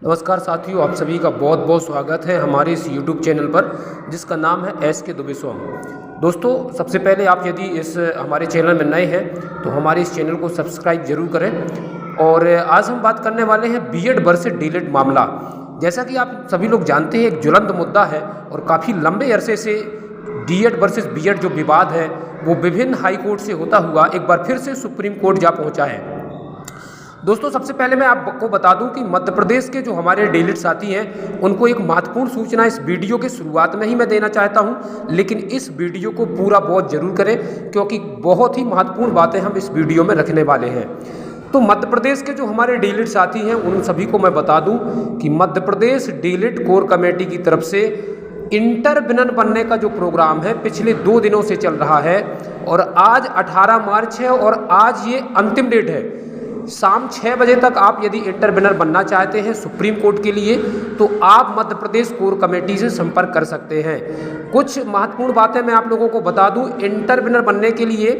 नमस्कार साथियों, आप सभी का बहुत बहुत स्वागत है हमारे इस YouTube चैनल पर जिसका नाम है SK दुबे सॉन्ग। दोस्तों, सबसे पहले आप यदि इस हमारे चैनल में नए हैं तो हमारे इस चैनल को सब्सक्राइब जरूर करें। और आज हम बात करने वाले हैं बीएड वर्सेस डीएलएड मामला। जैसा कि आप सभी लोग जानते हैं, एक ज्वलंत मुद्दा है और काफ़ी लंबे अरसे से डीएड वर्सेस बीएड जो विवाद है वो विभिन्न हाई कोर्ट से होता हुआ एक बार फिर से सुप्रीम कोर्ट जा पहुंचा है। दोस्तों, सबसे पहले मैं आपको बता दूं कि मध्य प्रदेश के जो हमारे डीएलएड साथी हैं उनको एक महत्वपूर्ण सूचना इस वीडियो के शुरुआत में ही मैं देना चाहता हूं, लेकिन इस वीडियो को पूरा बहुत जरूर करें क्योंकि बहुत ही महत्वपूर्ण बातें हम इस वीडियो में रखने वाले हैं। तो मध्य प्रदेश के जो हमारे डीएलएड साथी हैं उन सभी को मैं बता दूं कि Madhya Pradesh DElEd core committee की तरफ से इंटरविनर बनने का जो प्रोग्राम है पिछले 2 दिनों से चल रहा है और आज 18 मार्च है और आज ये अंतिम डेट है। शाम 6 बजे तक आप यदि इंटरविनर बनना चाहते हैं सुप्रीम कोर्ट के लिए तो आप मध्य प्रदेश कोर कमेटी से संपर्क कर सकते हैं। कुछ महत्वपूर्ण बातें मैं आप लोगों को बता दूं। इंटरविनर बनने के लिए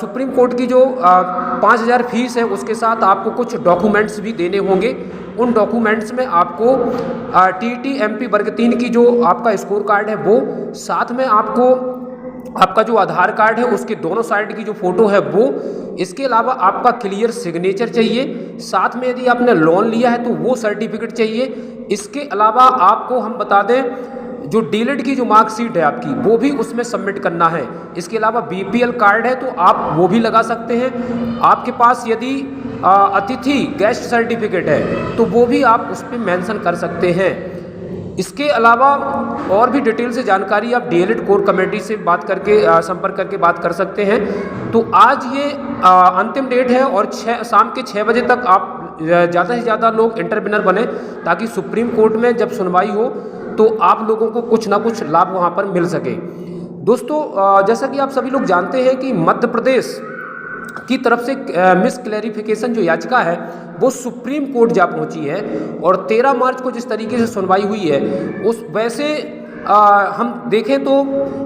सुप्रीम कोर्ट की जो 5,000 फीस है उसके साथ आपको कुछ डॉक्यूमेंट्स भी देने होंगे। उन डॉक्यूमेंट्स में आपको TTMP वर्ग 3 की जो आपका स्कोर कार्ड है वो, साथ में आपको आपका जो आधार कार्ड है उसके दोनों साइड की जो फोटो है वो, इसके अलावा आपका क्लियर सिग्नेचर चाहिए, साथ में यदि आपने लोन लिया है तो वो सर्टिफिकेट चाहिए। इसके अलावा आपको हम बता दें जो डीएलएड की जो मार्कशीट है आपकी वो भी उसमें सबमिट करना है। इसके अलावा BPL कार्ड है तो आप वो भी लगा सकते हैं। आपके पास यदि अतिथि गेस्ट सर्टिफिकेट है तो वो भी आप उस पर मेंशन कर सकते हैं। इसके अलावा और भी डिटेल से जानकारी आप डीएलएड कोर कमेटी से बात करके संपर्क करके बात कर सकते हैं। तो आज ये अंतिम डेट है और शाम के 6 बजे तक आप ज़्यादा से ज़्यादा लोग इंटरविनर बने ताकि सुप्रीम कोर्ट में जब सुनवाई हो तो आप लोगों को कुछ ना कुछ लाभ वहाँ पर मिल सके। दोस्तों, जैसा कि आप सभी लोग जानते हैं कि मध्य प्रदेश की तरफ से मिस क्लैरिफिकेशन जो याचिका है वो सुप्रीम कोर्ट जा पहुंची है और 13 मार्च को जिस तरीके से सुनवाई हुई है उस वैसे हम देखें तो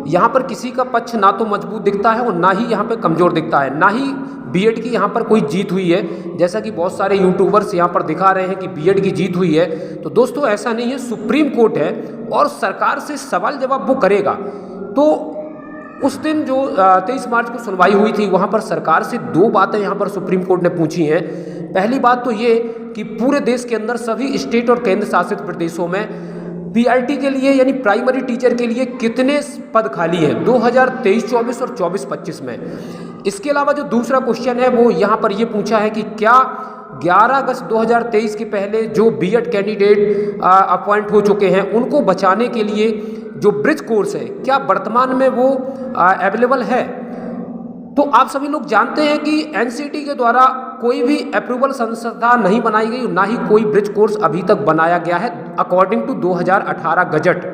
यहाँ पर किसी का पक्ष ना तो मजबूत दिखता है और ना ही यहाँ पर कमज़ोर दिखता है, ना ही बीएड की यहाँ पर कोई जीत हुई है। जैसा कि बहुत सारे यूट्यूबर्स यहाँ पर दिखा रहे हैं कि बीएड की जीत हुई है, तो दोस्तों ऐसा नहीं है। सुप्रीम कोर्ट है और सरकार से सवाल जवाब वो करेगा। तो उस दिन जो 23 मार्च को सुनवाई हुई थी वहाँ पर सरकार से 2 बातें यहाँ पर सुप्रीम कोर्ट ने पूछी हैं। पहली बात तो ये कि पूरे देश के अंदर सभी स्टेट और केंद्र शासित प्रदेशों में PRT के लिए यानी प्राइमरी टीचर के लिए कितने पद खाली हैं 2023-24 और 24-25 में। इसके अलावा जो दूसरा क्वेश्चन है वो यहाँ पर ये पूछा है कि क्या 11 अगस्त 2023 के पहले जो बीएड कैंडिडेट अपॉइंट हो चुके हैं उनको बचाने के लिए जो ब्रिज कोर्स है क्या वर्तमान में वो अवेलेबल है। तो आप सभी लोग जानते हैं कि एनसीटी के द्वारा कोई भी अप्रूवल संस्था नहीं बनाई गई, ना ही कोई ब्रिज कोर्स अभी तक बनाया गया है अकॉर्डिंग टू 2018 गजट।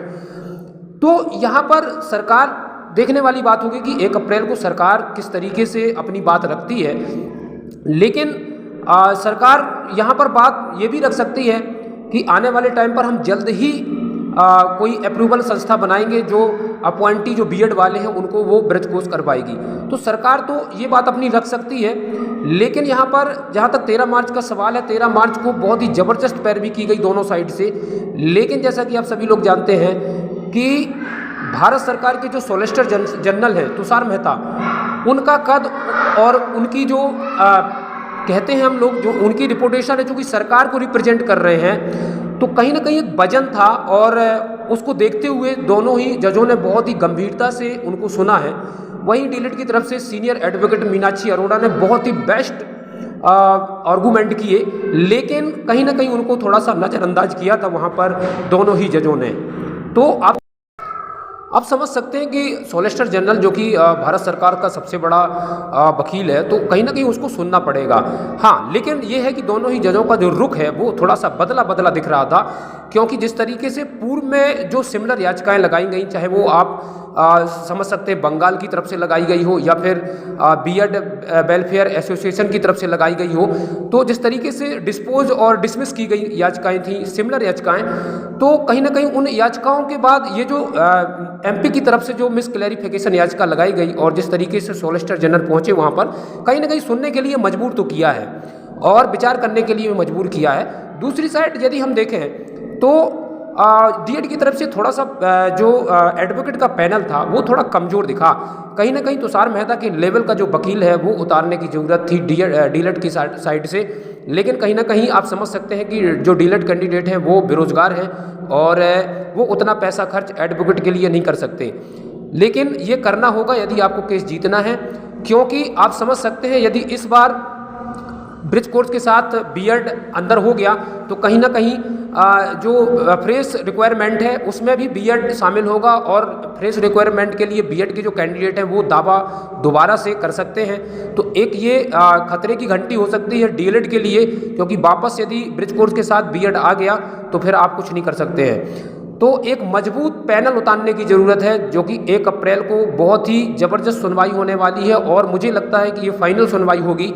तो यहाँ पर सरकार देखने वाली बात होगी कि 1 अप्रैल को सरकार किस तरीके से अपनी बात रखती है। लेकिन सरकार यहाँ पर बात ये भी रख सकती है कि आने वाले टाइम पर हम जल्द ही कोई अप्रूवल संस्था बनाएंगे जो अपॉइंटी जो बीएड वाले हैं उनको वो ब्रिज कोर्स करवाएगी। तो सरकार तो ये बात अपनी रख सकती है, लेकिन यहाँ पर जहाँ तक 13 मार्च का सवाल है, 13 मार्च को बहुत ही ज़बरदस्त पैरवी की गई दोनों साइड से। लेकिन जैसा कि आप सभी लोग जानते हैं कि भारत सरकार के जो सॉलिसिटर जनरल हैं तुषार मेहता, उनका कद और उनकी जो कहते हैं हम लोग जो उनकी रिपोर्टेशन है जो कि सरकार को रिप्रेजेंट कर रहे हैं, तो कहीं ना कहीं एक वजन था और उसको देखते हुए दोनों ही जजों ने बहुत ही गंभीरता से उनको सुना है। वहीं डीएलएड की तरफ से सीनियर एडवोकेट मीनाक्षी अरोड़ा ने बहुत ही बेस्ट आर्गूमेंट किए, लेकिन कहीं ना कहीं उनको थोड़ा सा नज़रअंदाज किया था वहाँ पर दोनों ही जजों ने। तो आप समझ सकते हैं कि सॉलिसिटर जनरल जो कि भारत सरकार का सबसे बड़ा वकील है, तो कहीं ना कहीं उसको सुनना पड़ेगा। हाँ, लेकिन ये है कि दोनों ही जजों का जो रुख है वो थोड़ा सा बदला बदला दिख रहा था, क्योंकि जिस तरीके से पूर्व में जो सिमिलर याचिकाएं लगाई गई, चाहे वो आप समझ सकते हैं बंगाल की तरफ से लगाई गई हो या फिर बीएड वेलफेयर एसोसिएशन की तरफ से लगाई गई हो, तो जिस तरीके से डिस्पोज और डिसमिस की गई याचिकाएं थी, सिमिलर याचिकाएं, तो कहीं ना कहीं उन याचिकाओं के बाद ये जो एमपी की तरफ से जो मिस क्लैरिफिकेशन याचिका लगाई गई और जिस तरीके से सॉलिसिटर जनरल पहुंचे वहां पर, कहीं ना कहीं सुनने के लिए मजबूर तो किया है। और विचार करने के लिए मजबूर किया है। दूसरी साइड यदि हम देखें तो डीएड की तरफ से थोड़ा सा जो एडवोकेट का पैनल था वो थोड़ा कमज़ोर दिखा। कहीं ना कहीं तुषार मेहता के लेवल का जो वकील है वो उतारने की ज़रूरत थी डीएड की साइड से, लेकिन कहीं ना कहीं आप समझ सकते हैं कि जो डीएड कैंडिडेट हैं वो बेरोज़गार हैं और वो उतना पैसा खर्च एडवोकेट के लिए नहीं कर सकते। लेकिन ये करना होगा यदि आपको केस जीतना है, क्योंकि आप समझ सकते हैं यदि इस बार ब्रिज कोर्स के साथ बीएड अंदर हो गया तो कहीं ना कहीं जो फ्रेश रिक्वायरमेंट है उसमें भी बीएड शामिल होगा और फ्रेश रिक्वायरमेंट के लिए बीएड के जो कैंडिडेट हैं वो दावा दोबारा से कर सकते हैं। तो एक ये खतरे की घंटी हो सकती है डीएलएड के लिए, क्योंकि वापस यदि ब्रिज कोर्स के साथ बीएड आ गया तो फिर आप कुछ नहीं कर सकते हैं। तो एक मजबूत पैनल उतारने की ज़रूरत है जो कि 1 अप्रैल को बहुत ही ज़बरदस्त सुनवाई होने वाली है और मुझे लगता है कि ये फाइनल सुनवाई होगी।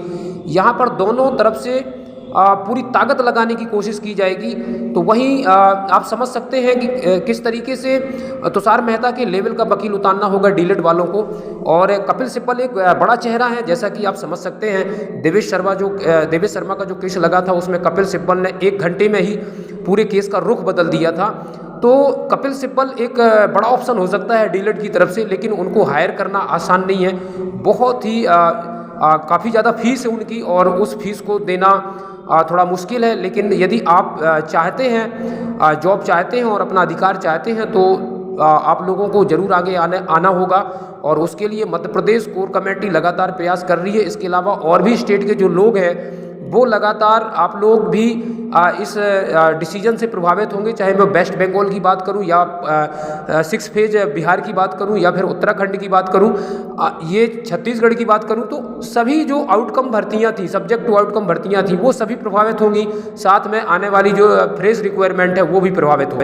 यहाँ पर दोनों तरफ से पूरी ताकत लगाने की कोशिश की जाएगी। तो वहीं आप समझ सकते हैं कि किस तरीके से तुषार मेहता के लेवल का वकील उतारना होगा डीएलएड वालों को। और कपिल सिब्बल एक बड़ा चेहरा है, जैसा कि आप समझ सकते हैं। देवेश शर्मा का जो केस लगा था उसमें कपिल सिब्बल ने 1 घंटे में ही पूरे केस का रुख बदल दिया था। तो कपिल सिब्बल एक बड़ा ऑप्शन हो सकता है डीएलएड की तरफ से, लेकिन उनको हायर करना आसान नहीं है। बहुत ही काफ़ी ज़्यादा फीस है उनकी और उस फीस को देना थोड़ा मुश्किल है। लेकिन यदि आप चाहते हैं, जॉब चाहते हैं और अपना अधिकार चाहते हैं तो आप लोगों को ज़रूर आगे आना होगा और उसके लिए मध्य प्रदेश कोर कमेटी लगातार प्रयास कर रही है। इसके अलावा और भी स्टेट के जो लोग हैं वो लगातार, आप लोग भी इस डिसीजन से प्रभावित होंगे, चाहे मैं वेस्ट बंगाल की बात करूं या 6 फेज बिहार की बात करूं या फिर उत्तराखंड की बात करूं, ये छत्तीसगढ़ की बात करूं, तो सभी जो आउटकम भर्तियां थी, सब्जेक्ट टू आउटकम भर्तियां थी, वो सभी प्रभावित होंगी। साथ में आने वाली जो फ्रेश रिक्वायरमेंट है वो भी प्रभावित होगी।